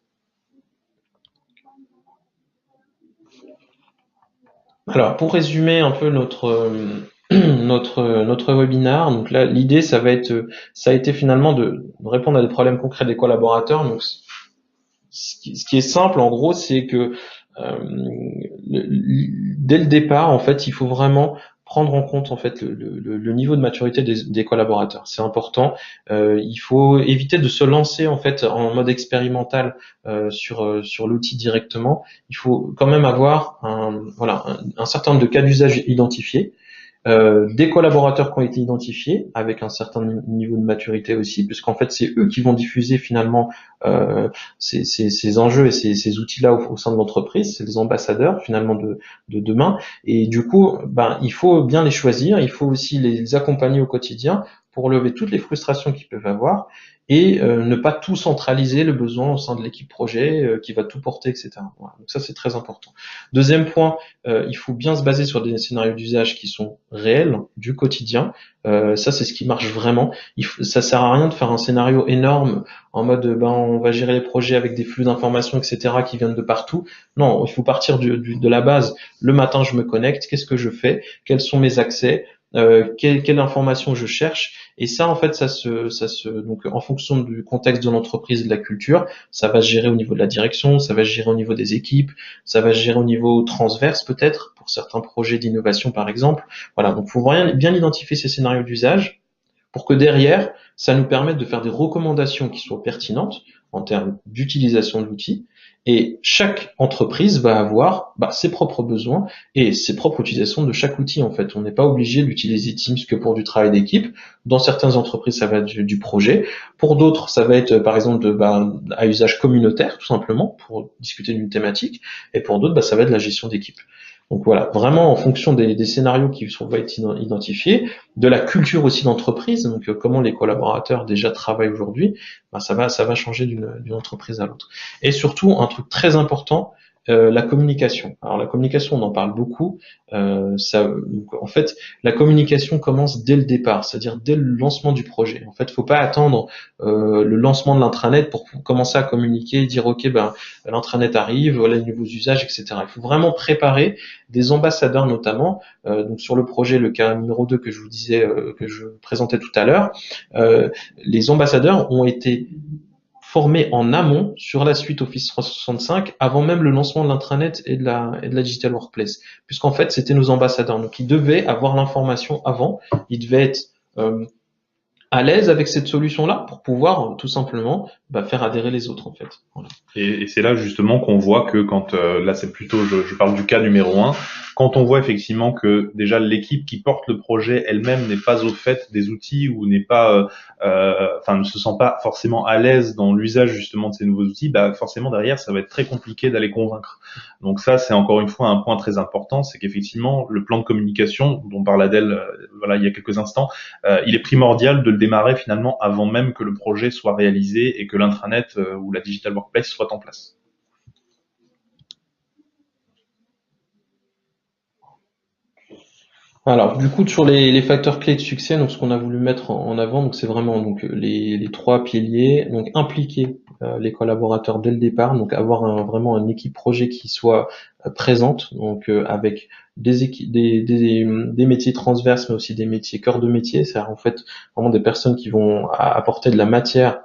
Alors, pour résumer un peu notre webinaire, donc là, l'idée, ça a été finalement de répondre à des problèmes concrets des collaborateurs. Donc, ce qui est simple, en gros, c'est que dès le départ, en fait, il faut vraiment prendre en compte en fait le niveau de maturité des collaborateurs. C'est important. Il faut éviter de se lancer en fait en mode expérimental sur l'outil directement. Il faut quand même avoir un certain nombre de cas d'usage identifiés, des collaborateurs qui ont été identifiés avec un certain niveau de maturité aussi, puisqu'en fait c'est eux qui vont diffuser finalement ces enjeux et ces outils-là au sein de l'entreprise, c'est les ambassadeurs finalement de demain. Et du coup, ben il faut bien les choisir, il faut aussi les accompagner au quotidien pour lever toutes les frustrations qu'ils peuvent avoir et ne pas tout centraliser le besoin au sein de l'équipe projet qui va tout porter, etc. Voilà. Donc ça c'est très important. Deuxième point, il faut bien se baser sur des scénarios d'usage qui sont réels, du quotidien. Ça, c'est ce qui marche vraiment. Ça sert à rien de faire un scénario énorme en mode, ben, on va gérer les projets avec des flux d'informations, etc., qui viennent de partout. Non, il faut partir de la base. Le matin, je me connecte. Qu'est-ce que je fais? Quels sont mes accès? Quelle information je cherche? Et ça, en fait, donc, en fonction du contexte de l'entreprise et de la culture, ça va se gérer au niveau de la direction, ça va se gérer au niveau des équipes, ça va se gérer au niveau transverse peut-être pour certains projets d'innovation par exemple. Voilà, donc il faut bien identifier ces scénarios d'usage pour que derrière, ça nous permette de faire des recommandations qui soient pertinentes en termes d'utilisation de l'outil. Et chaque entreprise va avoir ses propres besoins et ses propres utilisations de chaque outil. En fait, on n'est pas obligé d'utiliser Teams que pour du travail d'équipe. Dans certaines entreprises, ça va être du projet. Pour d'autres, ça va être par exemple à usage communautaire, tout simplement, pour discuter d'une thématique. Et pour d'autres, ça va être la gestion d'équipe. Donc voilà, vraiment en fonction des scénarios qui vont être identifiés, de la culture aussi d'entreprise, donc comment les collaborateurs déjà travaillent aujourd'hui, ça va changer d'une entreprise à l'autre. Et surtout, un truc très important, la communication. Alors la communication, on en parle beaucoup. Donc, en fait, la communication commence dès le départ, c'est-à-dire dès le lancement du projet. En fait, faut pas attendre le lancement de l'intranet pour commencer à communiquer, dire ok, l'intranet arrive, voilà les nouveaux usages, etc. Il faut vraiment préparer des ambassadeurs notamment. Donc sur le projet, le cas numéro 2 que je vous disais, que je présentais tout à l'heure, les ambassadeurs ont été formés en amont sur la suite Office 365 avant même le lancement de l'intranet et de la Digital Workplace, puisqu'en fait c'était nos ambassadeurs, donc ils devaient avoir l'information avant, ils devaient être à l'aise avec cette solution-là pour pouvoir tout simplement faire adhérer les autres en fait. Voilà. Et c'est là justement qu'on voit que quand là c'est plutôt je parle du cas numéro 1, quand on voit effectivement que déjà l'équipe qui porte le projet elle-même n'est pas au fait des outils ou n'est pas ne se sent pas forcément à l'aise dans l'usage justement de ces nouveaux outils, forcément derrière ça va être très compliqué d'aller convaincre. Donc ça c'est encore une fois un point très important, c'est qu'effectivement le plan de communication dont parle Adèle il y a quelques instants, il est primordial de le démarrer finalement avant même que le projet soit réalisé et que l'intranet ou la Digital Workplace soit en place. Alors, du coup, sur les facteurs clés de succès, donc ce qu'on a voulu mettre en avant, donc c'est vraiment donc les trois piliers. Donc impliquer les collaborateurs dès le départ, donc avoir vraiment une équipe projet qui soit présente, donc avec des équipes, des métiers transverses, mais aussi des métiers cœur de métier, c'est-à-dire en fait vraiment des personnes qui vont apporter de la matière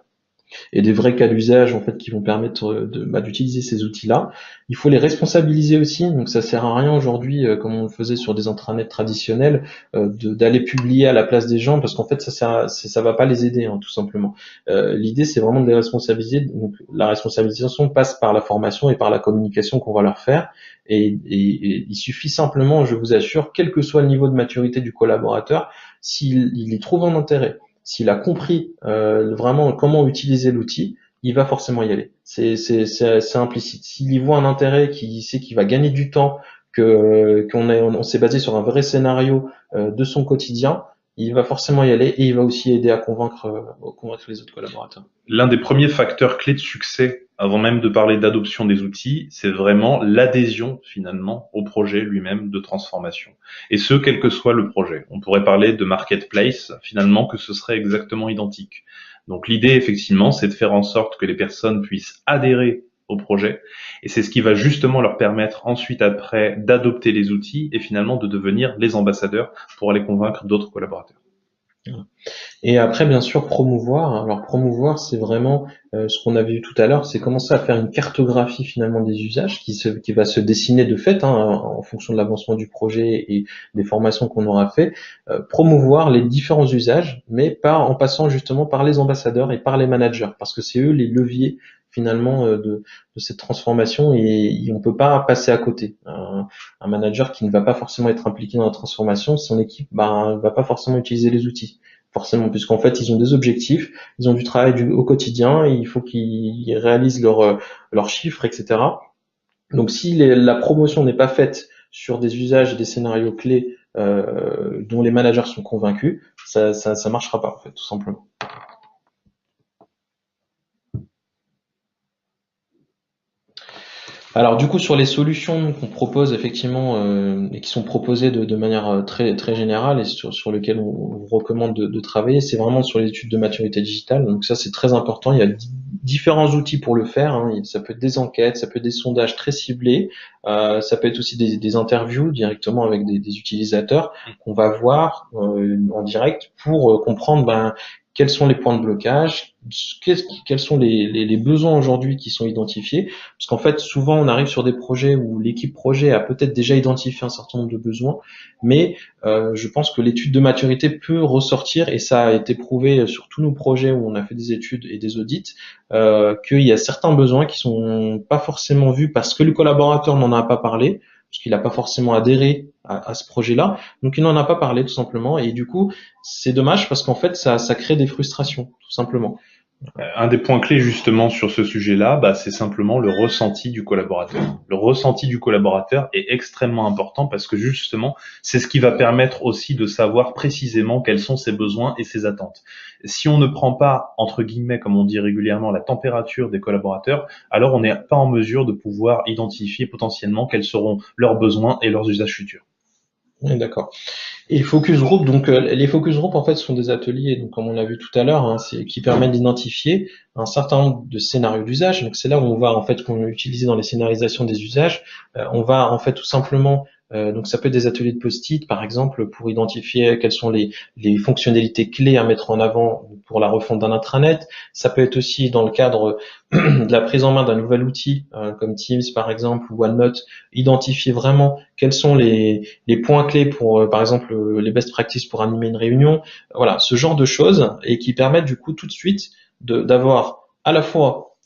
et des vrais cas d'usage en fait qui vont permettre d'utiliser ces outils-là. Il faut les responsabiliser aussi, donc ça sert à rien aujourd'hui, comme on le faisait sur des intranets traditionnels, d'aller publier à la place des gens, parce qu'en fait ça va pas les aider, hein, tout simplement. L'idée c'est vraiment de les responsabiliser. Donc la responsabilisation passe par la formation et par la communication qu'on va leur faire. Et il suffit simplement, je vous assure, quel que soit le niveau de maturité du collaborateur, s'il y trouve un intérêt, s'il a compris vraiment comment utiliser l'outil, il va forcément y aller. C'est implicite. S'il y voit un intérêt, qu'il sait qu'il va gagner du temps, qu'on s'est basé sur un vrai scénario de son quotidien, il va forcément y aller et il va aussi aider à convaincre les autres collaborateurs. L'un des premiers facteurs clés de succès, avant même de parler d'adoption des outils, c'est vraiment l'adhésion finalement au projet lui-même de transformation. Et ce, quel que soit le projet. On pourrait parler de marketplace, finalement, que ce serait exactement identique. Donc l'idée, effectivement, c'est de faire en sorte que les personnes puissent adhérer au projet. Et c'est ce qui va justement leur permettre ensuite après d'adopter les outils et finalement de devenir les ambassadeurs pour aller convaincre d'autres collaborateurs. Et après, bien sûr, promouvoir. Alors promouvoir, c'est vraiment ce qu'on avait vu tout à l'heure, c'est commencer à faire une cartographie finalement des usages qui va se dessiner de fait en fonction de l'avancement du projet et des formations qu'on aura fait. Promouvoir les différents usages, mais pas en passant justement par les ambassadeurs et par les managers, parce que c'est eux les leviers finalement de cette transformation et on peut pas passer à côté. Un manager qui ne va pas forcément être impliqué dans la transformation, son équipe va pas forcément utiliser les outils. Forcément, puisqu'en fait, ils ont des objectifs, ils ont du travail au quotidien, et il faut qu'ils réalisent leurs chiffres, etc. Donc, si la promotion n'est pas faite sur des usages et des scénarios clés dont les managers sont convaincus, ça marchera pas, en fait, tout simplement. Alors du coup sur les solutions qu'on propose effectivement et qui sont proposées de manière très très générale et sur lesquelles on vous recommande de travailler, c'est vraiment sur les études de maturité digitale. Donc ça c'est très important. Il y a différents outils pour le faire. Hein. Ça peut être des enquêtes, ça peut être des sondages très ciblés, ça peut être aussi des interviews directement avec des utilisateurs qu'on va voir en direct pour comprendre quels sont les points de blocage, quels sont les besoins aujourd'hui qui sont identifiés. Parce qu'en fait, souvent, on arrive sur des projets où l'équipe projet a peut-être déjà identifié un certain nombre de besoins, mais je pense que l'étude de maturité peut ressortir, et ça a été prouvé sur tous nos projets où on a fait des études et des audits, qu'il y a certains besoins qui sont pas forcément vus parce que le collaborateur n'en a pas parlé, parce qu'il n'a pas forcément adhéré à ce projet-là, donc il n'en a pas parlé tout simplement, et du coup, c'est dommage parce qu'en fait, ça crée des frustrations, tout simplement. Un des points clés justement sur ce sujet-là, c'est simplement le ressenti du collaborateur. Le ressenti du collaborateur est extrêmement important parce que justement, c'est ce qui va permettre aussi de savoir précisément quels sont ses besoins et ses attentes. Si on ne prend pas, entre guillemets, comme on dit régulièrement, la température des collaborateurs, alors on n'est pas en mesure de pouvoir identifier potentiellement quels seront leurs besoins et leurs usages futurs. Oui, d'accord. Et focus group, donc les focus group en fait sont des ateliers, donc comme on l'a vu tout à l'heure, hein, qui permettent d'identifier un certain nombre de scénarios d'usage. Donc c'est là où on va en fait qu'on utiliser dans les scénarisations des usages. On va en fait tout simplement donc ça peut être des ateliers de post-it par exemple pour identifier quelles sont les fonctionnalités clés à mettre en avant pour la refonte d'un intranet. Ça peut être aussi dans le cadre de la prise en main d'un nouvel outil comme Teams par exemple ou OneNote, identifier vraiment quels sont les points clés pour, par exemple, les best practices pour animer une réunion, voilà, ce genre de choses, et qui permettent du coup tout de suite d'avoir à la fois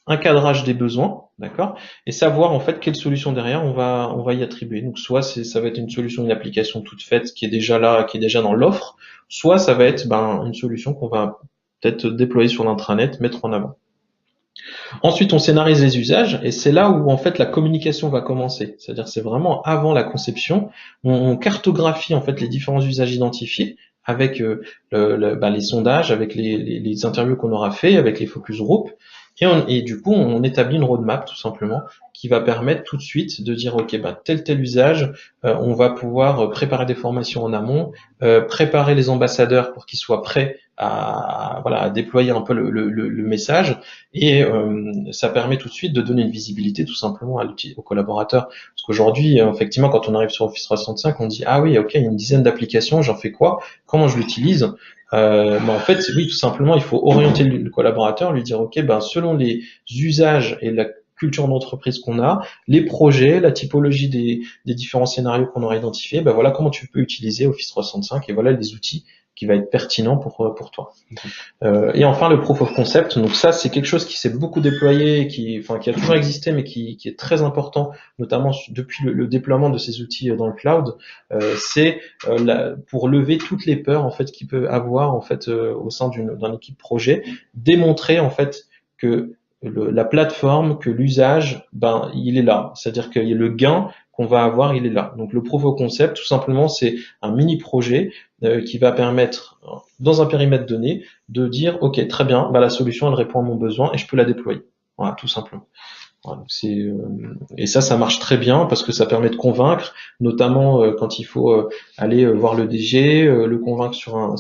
un cadrage des besoins, d'accord, et savoir en fait quelle solution derrière on va y attribuer. Donc soit ça va être une solution, une application toute faite qui est déjà là, qui est déjà dans l'offre, soit ça va être une solution qu'on va peut-être déployer sur l'intranet, mettre en avant. Ensuite, on scénarise les usages et c'est là où en fait la communication va commencer. C'est-à-dire c'est vraiment avant la conception, on cartographie en fait les différents usages identifiés avec les sondages, avec les interviews qu'on aura fait, avec les focus group et du coup on établit une roadmap tout simplement qui va permettre tout de suite de dire ok tel usage, on va pouvoir préparer des formations en amont, préparer les ambassadeurs pour qu'ils soient prêts à déployer un peu le message et ça permet tout de suite de donner une visibilité tout simplement aux collaborateurs. Parce qu'aujourd'hui, effectivement, quand on arrive sur Office 365, on dit ah oui, ok, il y a une dizaine d'applications, j'en fais quoi? Comment je l'utilise? Mais en fait, oui, tout simplement, il faut orienter le collaborateur, lui dire ok, selon les usages et la culture d'entreprise qu'on a, les projets, la typologie des différents scénarios qu'on aura identifiés, voilà comment tu peux utiliser Office 365 et voilà les outils qui va être pertinent pour toi. Et enfin le proof of concept, donc ça c'est quelque chose qui s'est beaucoup déployé, qui a toujours existé, mais qui est très important, notamment depuis le déploiement de ces outils dans le cloud. C'est pour lever toutes les peurs en fait qu'il peut avoir en fait au sein d'une équipe projet, démontrer en fait que la plateforme, que l'usage, il est là. C'est-à-dire que le gain qu'on va avoir, il est là. Donc le proof of concept, tout simplement, c'est un mini projet qui va permettre, dans un périmètre donné, de dire ok très bien, la solution elle répond à mon besoin et je peux la déployer. Voilà, tout simplement. Voilà, et ça marche très bien parce que ça permet de convaincre, notamment quand il faut aller voir le DG, le convaincre sur un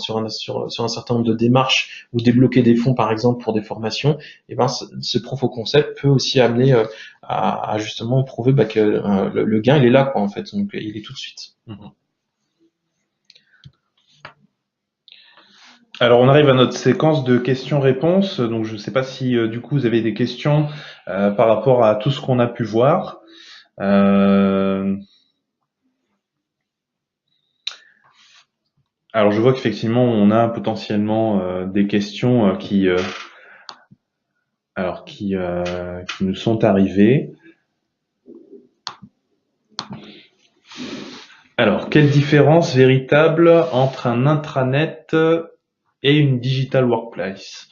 certain nombre de démarches ou débloquer des fonds par exemple pour des formations. Et ce proof of concept peut aussi amener à justement prouver que le gain il est là quoi en fait, donc il est tout de suite. Alors, on arrive à notre séquence de questions-réponses. Donc, je ne sais pas si du coup vous avez des questions par rapport à tout ce qu'on a pu voir. Euh, alors, je vois qu'effectivement, on a potentiellement des questions qui nous sont arrivées. Alors, quelle différence véritable entre un intranet et une digital workplace?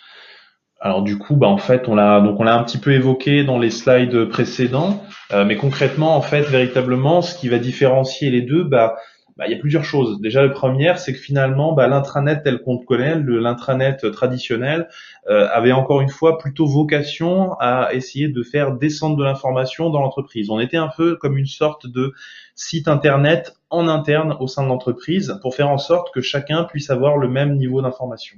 Alors du coup, bah en fait, on l'a un petit peu évoqué dans les slides précédents, mais concrètement, en fait, véritablement, ce qui va différencier les deux, il y a plusieurs choses. Déjà, la première, c'est que finalement, l'intranet tel qu'on le connaît, l'intranet traditionnel, avait encore une fois plutôt vocation à essayer de faire descendre de l'information dans l'entreprise. On était un peu comme une sorte de site internet en interne au sein de l'entreprise pour faire en sorte que chacun puisse avoir le même niveau d'information.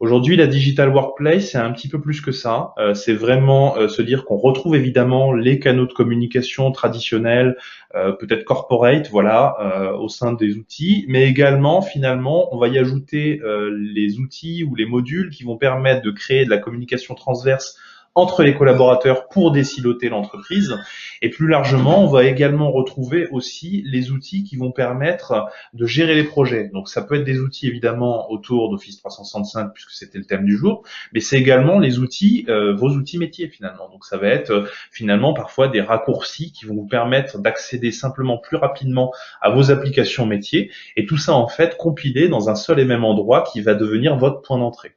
Aujourd'hui, la digital workplace, c'est un petit peu plus que ça. C'est vraiment se dire qu'on retrouve évidemment les canaux de communication traditionnels, peut-être corporate, voilà, au sein des outils, mais également, finalement, on va y ajouter les outils ou les modules qui vont permettre de créer de la communication transverse entre les collaborateurs pour désiloter l'entreprise. Et plus largement, on va également retrouver aussi les outils qui vont permettre de gérer les projets. Donc ça peut être des outils évidemment autour d'Office 365 puisque c'était le thème du jour, mais c'est également les outils, vos outils métiers finalement. Donc ça va être finalement parfois des raccourcis qui vont vous permettre d'accéder simplement plus rapidement à vos applications métiers et tout ça en fait compilé dans un seul et même endroit qui va devenir votre point d'entrée.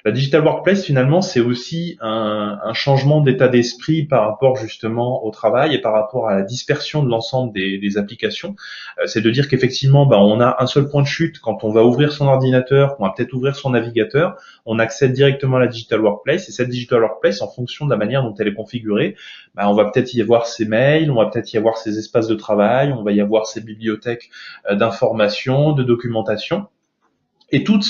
La digital workplace, finalement, c'est aussi un changement d'état d'esprit par rapport justement au travail et par rapport à la dispersion de l'ensemble des applications. C'est de dire qu'effectivement, on a un seul point de chute quand on va ouvrir son ordinateur, qu'on va peut-être ouvrir son navigateur, on accède directement à la digital workplace et cette digital workplace, en fonction de la manière dont elle est configurée, on va peut-être y avoir ses mails, on va peut-être y avoir ses espaces de travail, on va y avoir ses bibliothèques d'information, de documentation. Et tout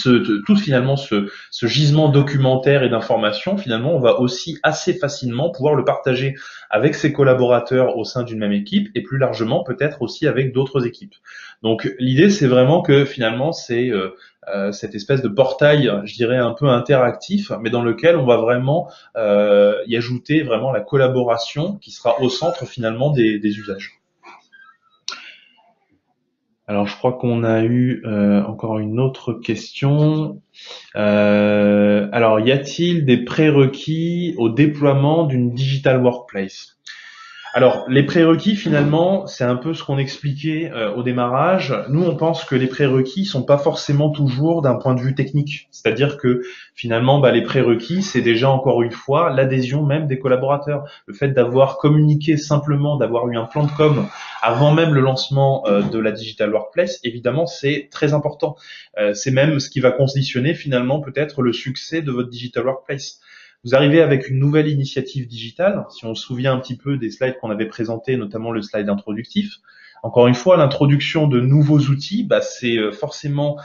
finalement ce gisement documentaire et d'informations, finalement, on va aussi assez facilement pouvoir le partager avec ses collaborateurs au sein d'une même équipe et plus largement peut-être aussi avec d'autres équipes. Donc l'idée, c'est vraiment que finalement, c'est cette espèce de portail, je dirais un peu interactif, mais dans lequel on va vraiment y ajouter vraiment la collaboration qui sera au centre finalement des usages. Alors, je crois qu'on a eu encore une autre question. Alors, y a-t-il des prérequis au déploiement d'une digital workplace? Alors, les prérequis, finalement, c'est un peu ce qu'on expliquait au démarrage. Nous, on pense que les prérequis sont pas forcément toujours d'un point de vue technique. C'est-à-dire que finalement, les prérequis, c'est déjà encore une fois l'adhésion même des collaborateurs. Le fait d'avoir communiqué simplement, d'avoir eu un plan de com avant même le lancement de la Digital Workplace, évidemment, c'est très important. C'est même ce qui va conditionner finalement peut-être le succès de votre Digital Workplace. Vous arrivez avec une nouvelle initiative digitale, si on se souvient un petit peu des slides qu'on avait présentés, notamment le slide introductif. Encore une fois, l'introduction de nouveaux outils, c'est forcément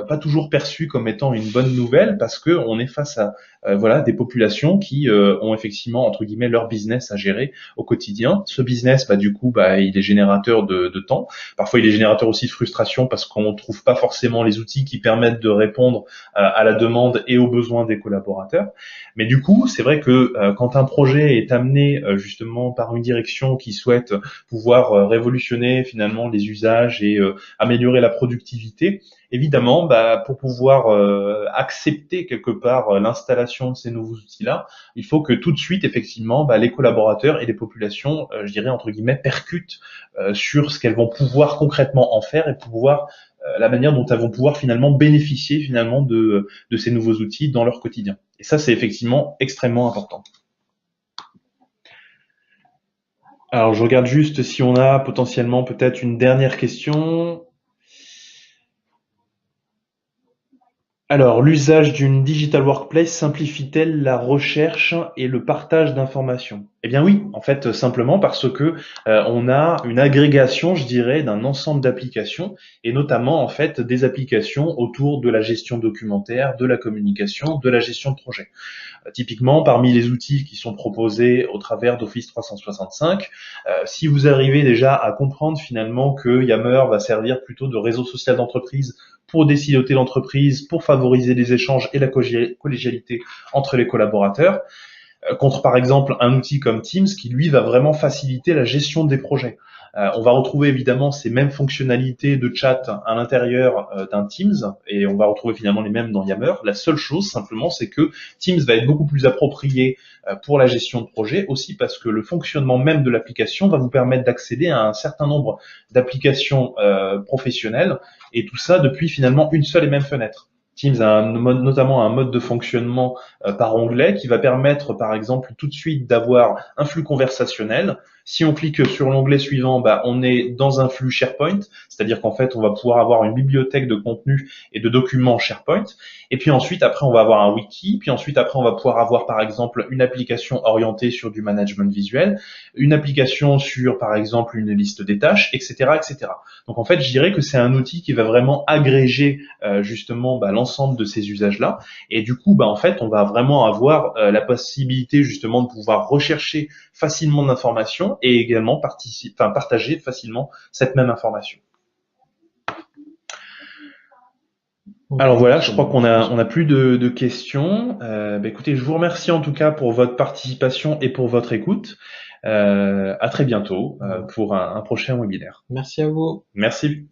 pas toujours perçu comme étant une bonne nouvelle parce que on est face à voilà des populations qui ont effectivement entre guillemets leur business à gérer au quotidien. Ce business, du coup, il est générateur de temps. Parfois, il est générateur aussi de frustration parce qu'on ne trouve pas forcément les outils qui permettent de répondre à la demande et aux besoins des collaborateurs. Mais du coup, c'est vrai que quand un projet est amené justement par une direction qui souhaite pouvoir révolutionner finalement les usages et améliorer la productivité, évidemment, pour pouvoir accepter quelque part l'installation de ces nouveaux outils-là, il faut que tout de suite, effectivement, les collaborateurs et les populations, je dirais entre guillemets, percutent sur ce qu'elles vont pouvoir concrètement en faire et pouvoir la manière dont elles vont pouvoir finalement bénéficier finalement de ces nouveaux outils dans leur quotidien. Et ça, c'est effectivement extrêmement important. Alors, je regarde juste si on a potentiellement peut-être une dernière question. Alors, l'usage d'une digital workplace simplifie-t-elle la recherche et le partage d'informations? Eh bien oui, en fait, simplement parce que on a une agrégation, je dirais, d'un ensemble d'applications, et notamment en fait des applications autour de la gestion documentaire, de la communication, de la gestion de projet. Typiquement, parmi les outils qui sont proposés au travers d'Office 365, si vous arrivez déjà à comprendre finalement que Yammer va servir plutôt de réseau social d'entreprise pour déciloter l'entreprise, pour favoriser les échanges et la collégialité entre les collaborateurs, contre par exemple un outil comme Teams qui lui va vraiment faciliter la gestion des projets. On va retrouver évidemment ces mêmes fonctionnalités de chat à l'intérieur d'un Teams et on va retrouver finalement les mêmes dans Yammer. La seule chose simplement, c'est que Teams va être beaucoup plus approprié pour la gestion de projet, aussi parce que le fonctionnement même de l'application va vous permettre d'accéder à un certain nombre d'applications professionnelles et tout ça depuis finalement une seule et même fenêtre. Teams a notamment un mode de fonctionnement par onglet qui va permettre, par exemple, tout de suite d'avoir un flux conversationnel. Si on clique sur l'onglet suivant, on est dans un flux SharePoint, c'est-à-dire qu'en fait, on va pouvoir avoir une bibliothèque de contenu et de documents SharePoint. Et puis ensuite, après, on va avoir un wiki. Puis ensuite, après, on va pouvoir avoir, par exemple, une application orientée sur du management visuel, une application sur, par exemple, une liste des tâches, etc., etc. Donc en fait, je dirais que c'est un outil qui va vraiment agréger justement l'ensemble de ces usages-là. Et du coup, en fait, on va vraiment avoir la possibilité justement de pouvoir rechercher facilement d'informations et également partager facilement cette même information. Alors voilà, je crois qu'on a plus de questions. Écoutez, je vous remercie en tout cas pour votre participation et pour votre écoute. À très bientôt pour un prochain webinaire. Merci à vous. Merci.